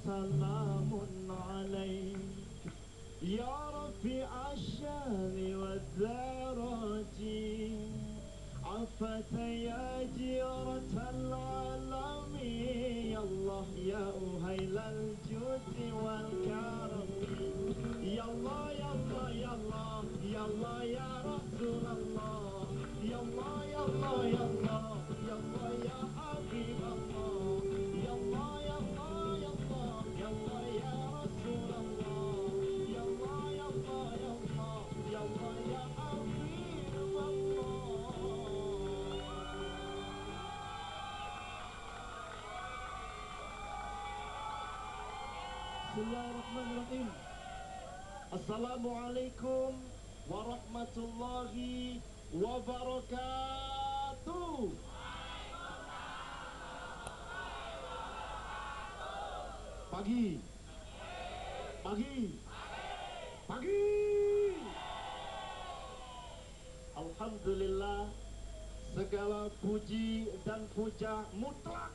سلام عليك يا رفيع الشان والذرات عفت يا جيرة العالم يا الله يا أهيل الجود والكرم يا الله يا الله يا الله يا الله يا رسول الله يا الله يا الله يا الله يا الله يا حبيب الله يا الله يا الله يا الله يا الله يا رسول الله يا الله يا الله يا الله يا الله يا حبيب الله. Bismillahirrahmanirrahim. Assalamualaikum warahmatullahi wabarakatuh. Pagi, pagi, pagi. Alhamdulillah, segala puji dan puja mutlak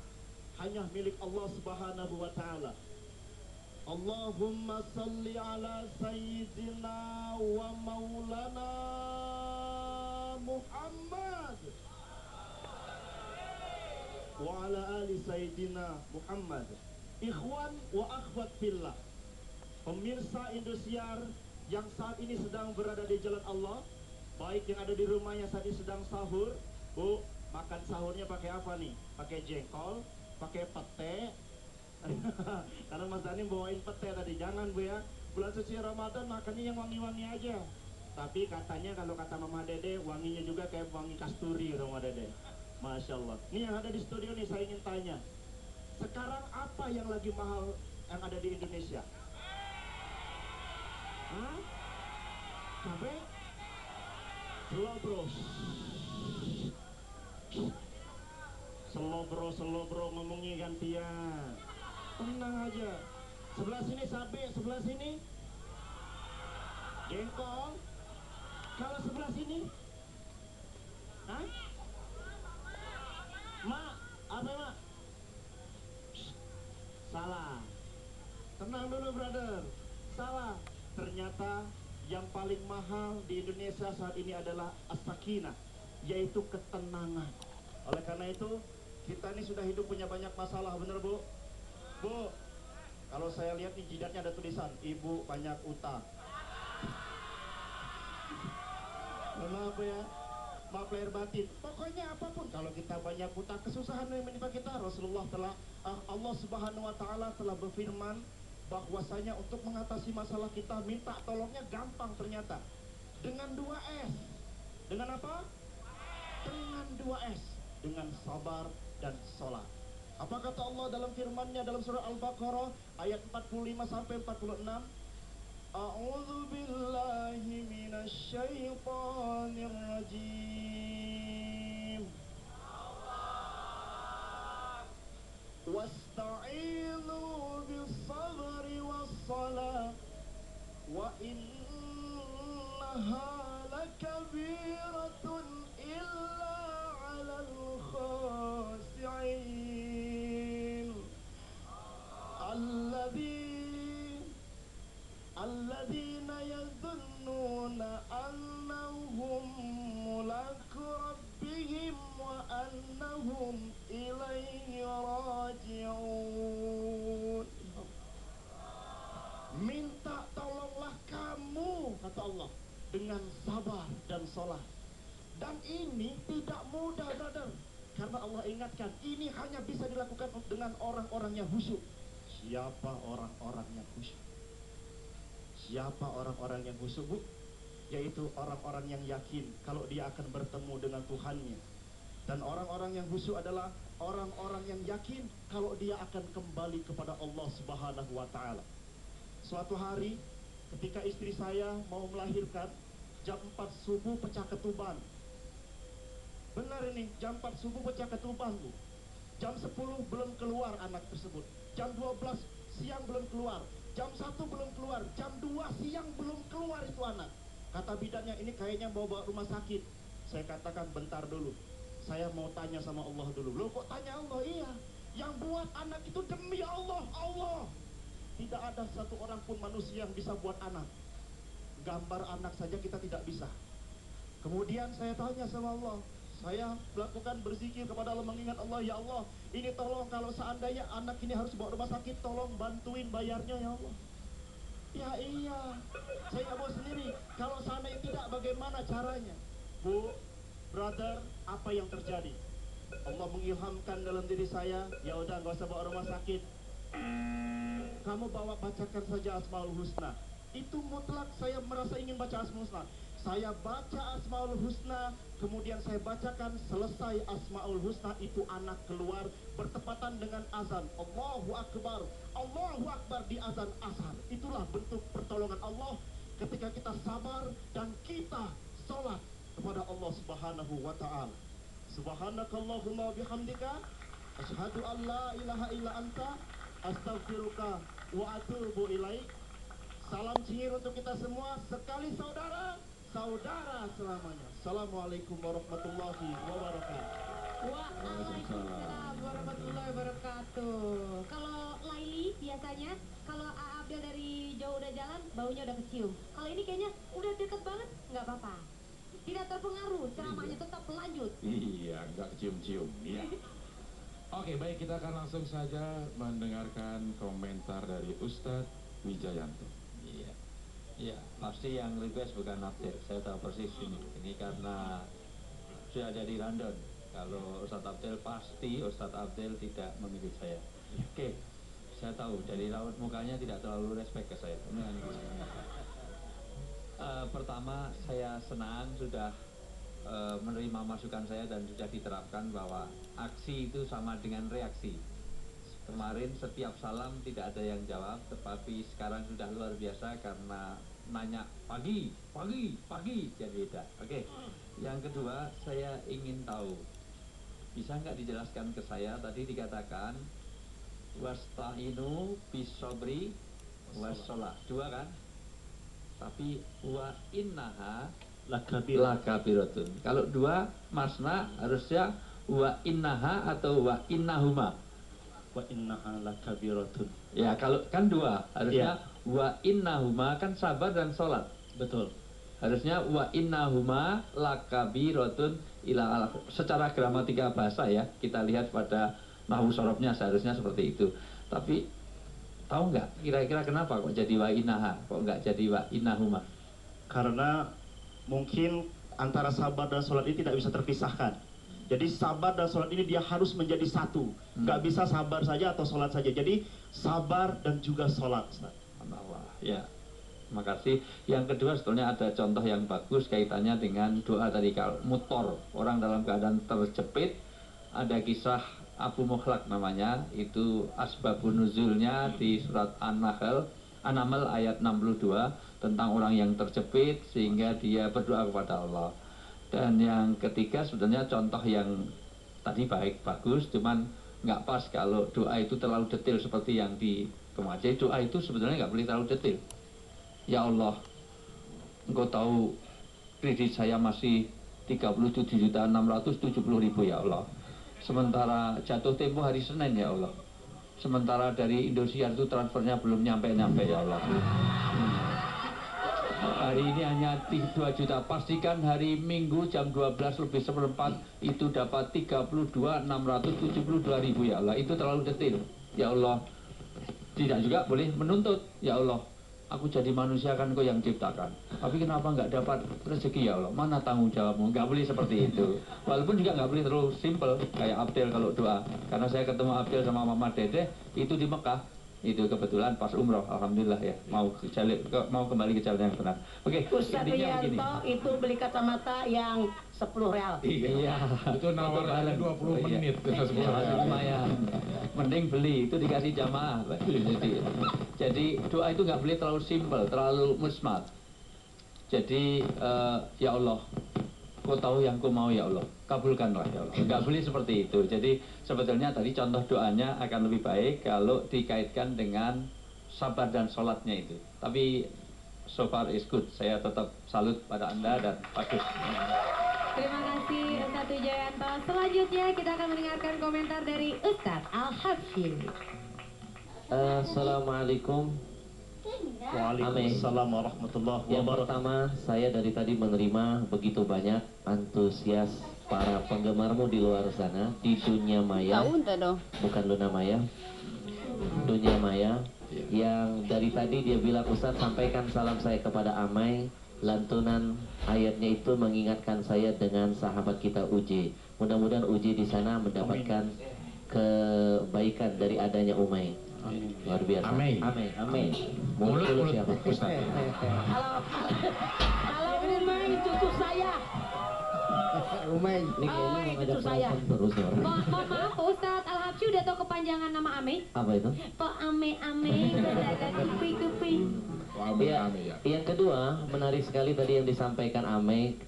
hanya milik Allah Subhanahu wa Ta'ala. Allahumma salli ala sayyidina wa maulana Muhammad wa ala ali sayyidina Muhammad. Ikhwan wa akhwat fillah, pemirsa Indosiar yang saat ini sedang berada di jalan Allah, baik yang ada di rumahnya saat ini sedang sahur. Bu, makan sahurnya pakai apa nih? Pakai jengkol, pakai pete. Karena Mas Dani bawain pete tadi. Jangan Bu ya, bulan suci Ramadan makannya yang wangi-wangi aja. Tapi katanya kalau kata Mama Dede, wanginya juga kayak wangi kasturi Mama Dede. Masya Allah. Ini yang ada di studio nih, saya ingin tanya, sekarang apa yang lagi mahal yang ada di Indonesia? Hah? Cabai? Slow bro. Slow bro ngomongnya gantian. Tenang aja. Sebelah sini cabai, sebelah sini jengkol. Kalau sebelah sini, hah? Mak, apa mak? Salah. Tenang dulu brother. Salah. Ternyata yang paling mahal di Indonesia saat ini adalah as-sakinah, yaitu ketenangan. Oleh karena itu, kita ini sudah hidup punya banyak masalah, bener Bu? Bu, kalau saya lihat di jidatnya ada tulisan, Ibu banyak utang. Kenapa ya? Maaf lahir batin. Pokoknya apapun, kalau kita banyak utang, kesusahan yang menimpa kita, Allah Subhanahu wa Ta'ala telah berfirman bahwasanya untuk mengatasi masalah kita, minta tolongnya gampang ternyata. Dengan 2S. Dengan apa? Dengan 2S. Dengan sabar dan sholat. Apa kata Allah dalam firman-Nya dalam surah Al-Baqarah ayat 45 sampai 46? A'udzu billahi minasyaitonir rajim. Wasta'inu bis-sabri was-salah wa innaha lakabiratun illa 'alal khashi'in alladzina yadhunnuna annahum mulaqu rabbihim wa annahum ilaihi raji'un. Minta tolonglah kamu, kata Allah, dengan sabar dan sholat. Dan ini tidak mudah brother, karena Allah ingatkan ini hanya bisa dilakukan dengan orang-orang yang khusyuk. Siapa orang-orang yang khusyuk? Siapa orang-orang yang khusyuk, Bu? Yaitu orang-orang yang yakin kalau dia akan bertemu dengan Tuhannya. Dan orang-orang yang khusyuk adalah orang-orang yang yakin kalau dia akan kembali kepada Allah Subhanahu wa Ta'ala. Suatu hari ketika istri saya mau melahirkan, jam 4 subuh pecah ketuban. Benar ini, jam 4 subuh pecah ketuban, Bu. Jam 10 belum keluar anak tersebut. Jam 12 siang belum keluar. Jam 1 belum keluar. Jam 2 siang belum keluar itu anak. Kata bidannya, ini kayaknya bawa rumah sakit. Saya katakan, bentar dulu, saya mau tanya sama Allah dulu. Loh kok tanya Allah? Iya, yang buat anak itu demi Allah. Allah. tidak ada satu orang pun manusia yang bisa buat anak. Gambar anak saja kita tidak bisa. Kemudian saya tanya sama Allah, saya melakukan berzikir kepada Allah, mengingat Allah, ya Allah, ini tolong kalau seandainya anak ini harus bawa rumah sakit, tolong bantuin bayarnya ya Allah. Ya iya, saya nggak mau sendiri. Kalau seandainya tidak, bagaimana caranya? Bu, brother, apa yang terjadi? Allah mengilhamkan dalam diri saya, ya udah nggak usah bawa rumah sakit. Kamu bacakan saja Asmaul Husna. Itu mutlak saya merasa ingin baca Asmaul Husna. Saya baca Asmaul Husna, kemudian saya bacakan, selesai Asmaul Husna, itu anak keluar bertepatan dengan azan. Allahu Akbar, Allahu Akbar di azan asar. Itulah bentuk pertolongan Allah ketika kita sabar dan kita sholat kepada Allah Subhanahu wa Ta'ala. Subhanakallahumma bihamdika, asyhadu an la ilaha illa anta, astaghfiruka wa atubu ilaik. Salam cingir untuk kita semua, sekali saudara, saudara selamanya. Assalamualaikum warahmatullahi wabarakatuh. Waalaikumsalam warahmatullahi wabarakatuh. Kalau Laili biasanya, kalau Abdel dari jauh udah jalan, baunya udah kecium. Kalau ini kayaknya udah deket banget, nggak apa-apa. Tidak terpengaruh, ceramahnya tetap lanjut. Iya, nggak cium-cium. Iya. Oke, baik, kita akan langsung saja mendengarkan komentar dari Ustadz Wijayanto. Iya, iya, pasti yang request bukan Abdel, saya tahu persis ini. Ini karena sudah ada di London. Kalau Ustadz Abdel, pasti Ustadz Abdel tidak memilih saya. Oke, saya tahu dari raut mukanya tidak terlalu respect ke saya. Ini kan pertama, saya senang sudah menerima masukan saya dan sudah diterapkan bahwa aksi itu sama dengan reaksi. Kemarin setiap salam tidak ada yang jawab, tetapi sekarang sudah luar biasa karena nanya pagi, jadi beda. Oke. Yang kedua, saya ingin tahu, bisa nggak dijelaskan ke saya, tadi dikatakan wasta'inu bisobri wassalah, dua kan? Tapi wa innaha lakabiratun. Kalau dua masna harusnya wa innaha atau wa innahuma. Wa innaha lakabiratun. Ya, kalau kan dua, harusnya wa innahuma kan sabar dan sholat. Betul. Harusnya wa innahuma lakabiratun ila. Secara gramatika bahasa ya, kita lihat pada nahwu sorofnya seharusnya seperti itu. Tapi tahu nggak kira-kira kenapa kok jadi wa innaha, kok nggak jadi wa innahuma? Karena mungkin antara sabar dan sholat ini tidak bisa terpisahkan. Jadi sabar dan sholat ini dia harus menjadi satu. Nggak bisa sabar saja atau sholat saja. Jadi sabar dan juga sholat. Ya, terima kasih. Yang kedua, sebetulnya ada contoh yang bagus kaitannya dengan doa tadi, kalau mutor, orang dalam keadaan terjepit. Ada kisah Abu Mukhlaq namanya, itu asbabun nuzulnya di surat An-Naml ayat 62 tentang orang yang terjepit sehingga dia berdoa kepada Allah. Dan yang ketiga, sebenarnya contoh yang tadi baik, bagus, cuman nggak pas kalau doa itu terlalu detail seperti yang di kemarin. Jadi doa itu sebenarnya nggak boleh terlalu detail. Ya Allah, Engkau tahu kredit saya masih 37.670.000 ya Allah. Sementara jatuh tempo hari Senin ya Allah. Sementara dari Indosiar itu transfernya belum nyampe-nyampe ya Allah. Hari ini hanya 2 juta. Pastikan hari Minggu jam 12:04 itu dapat 32.672.000 ya Allah. Itu terlalu detail ya Allah. Tidak juga boleh menuntut ya Allah. Aku jadi manusia kan Kau yang ciptakan. Tapi kenapa nggak dapat rezeki ya Allah? Mana tanggung jawabmu? Nggak boleh seperti itu. Walaupun juga nggak boleh terlalu simple kayak Abdel kalau doa. Karena saya ketemu Abdel sama Mama Dede itu di Mekah. Itu kebetulan pas umroh, alhamdulillah ya, mau kembali ke jalan yang benar. Oke, Ustadz Wijayanto itu beli kacamata yang 10 real. Iya, Itu nawarannya 20 menit. Lumayan. Mending beli, itu dikasih jamaah. Jadi doa itu nggak boleh terlalu simpel, terlalu musmat. Jadi ya Allah, Kau tahu yang Kau mau ya Allah, kabulkanlah ya Allah. Nggak boleh seperti itu. Jadi sebetulnya tadi contoh doanya akan lebih baik kalau dikaitkan dengan sabar dan sholatnya itu. Tapi so far is good. Saya tetap salut pada Anda dan bagus. Terima kasih Ustadz Wijayanto. Selanjutnya kita akan mendengarkan komentar dari Ustadz Al-Habsyi. Assalamualaikum. Waalaikumsalam warahmatullahi Yang wabarakatuh. pertama, saya dari tadi menerima begitu banyak antusias para penggemarmu di luar sana di dunia maya, bukan Luna Maya, dunia maya. Yang dari tadi dia bilang, Ustadz sampaikan salam saya kepada Amai. Lantunan ayatnya itu mengingatkan saya dengan sahabat kita Uji. Mudah-mudahan Uji di sana mendapatkan kebaikan dari adanya Umay. Luar biasa. Amin. Amin. Amin. Mulut siapa? Ustaz. Kalau Umay cucu saya. Umay. Ini kayaknya mau ngajak itu saya. telepon terus orang. Mohon maaf Pak Ustadz, Al-Habsyi udah tahu kepanjangan nama Ame? Apa itu? Pak Ame, berdagang kupi-kupi. Ya, yang kedua, menarik sekali tadi yang disampaikan Ame.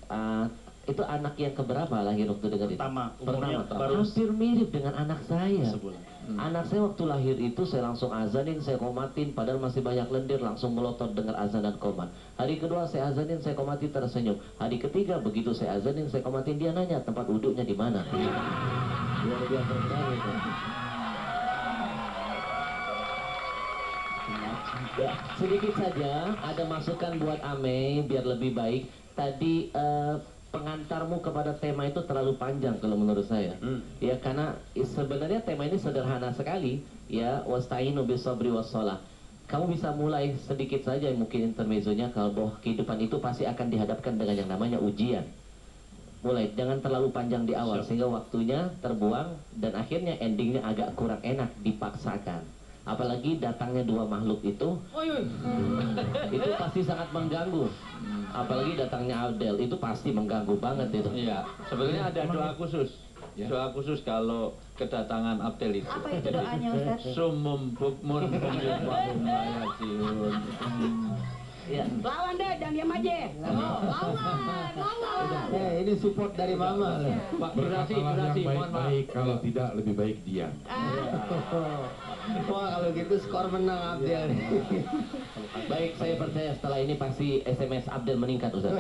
Itu anak yang keberapa lahir waktu dengar itu? Umurnya baru Hampir mirip dengan anak saya. sebulan. Anak saya waktu lahir itu saya langsung azanin, saya komatin, padahal masih banyak lendir, langsung melotot dengar azan dan komat. Hari kedua saya azanin, saya komatin, tersenyum. Hari ketiga begitu saya azanin, saya komatin, dia nanya tempat wuduknya di mana. Luar biasa sekali itu. Ya, sedikit saja ada masukan buat Ame biar lebih baik. Tadi pengantarmu kepada tema itu terlalu panjang kalau menurut saya. Ya karena sebenarnya tema ini sederhana sekali, ya, wasta'inu bis-sabri was-shalah. Kamu bisa mulai sedikit saja mungkin intermezzonya kalau kehidupan itu pasti akan dihadapkan dengan yang namanya ujian. Mulai, jangan terlalu panjang di awal sehingga waktunya terbuang dan akhirnya endingnya agak kurang enak, dipaksakan. Apalagi datangnya dua makhluk itu pasti sangat mengganggu. Apalagi datangnya Abdel itu pasti mengganggu banget itu. Iya, sebenarnya ada doa khusus. Doa khusus kalau kedatangan Abdel itu. Apa itu doanya Ustadz? Sumum bukmun kumyum wahum layasiun. Ya. Lawan deh, jangan diam aja. Lawan. Ini support dari Mama. Pak, durasi, Katakanlah yang mohon maaf. baik-baik, kalau tidak lebih baik diam. Wah kalau gitu skor menang Abdel. Baik, saya percaya setelah ini pasti SMS Abdel meningkat Ustaz.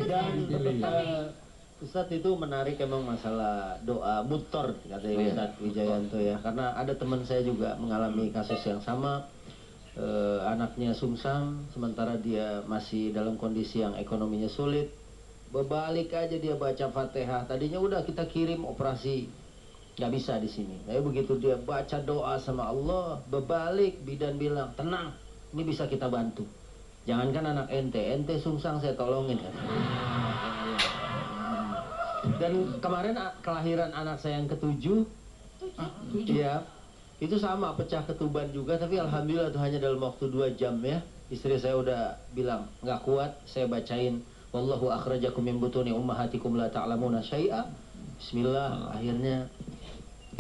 Dan Ustadz itu menarik emang masalah doa mutor katanya Ustadz Wijayanto ya, karena ada teman saya juga mengalami kasus yang sama. Anaknya sungsang sementara dia masih dalam kondisi yang ekonominya sulit, berbalik aja dia baca Fatihah. Tadinya udah kita kirim operasi, nggak bisa di sini. Tapi begitu dia baca doa sama Allah, berbalik bidan bilang tenang, ini bisa kita bantu. Jangankan anak ente sungsang saya tolongin kan. Dan kemarin kelahiran anak saya yang ketujuh, iya. Itu sama, pecah ketuban juga, tapi alhamdulillah itu hanya dalam waktu 2 jam ya. Istri saya udah bilang, nggak kuat, saya bacain Wallahu akhrajakum min butuni ummahatikum la ta'lamuna syai'a. Bismillah, akhirnya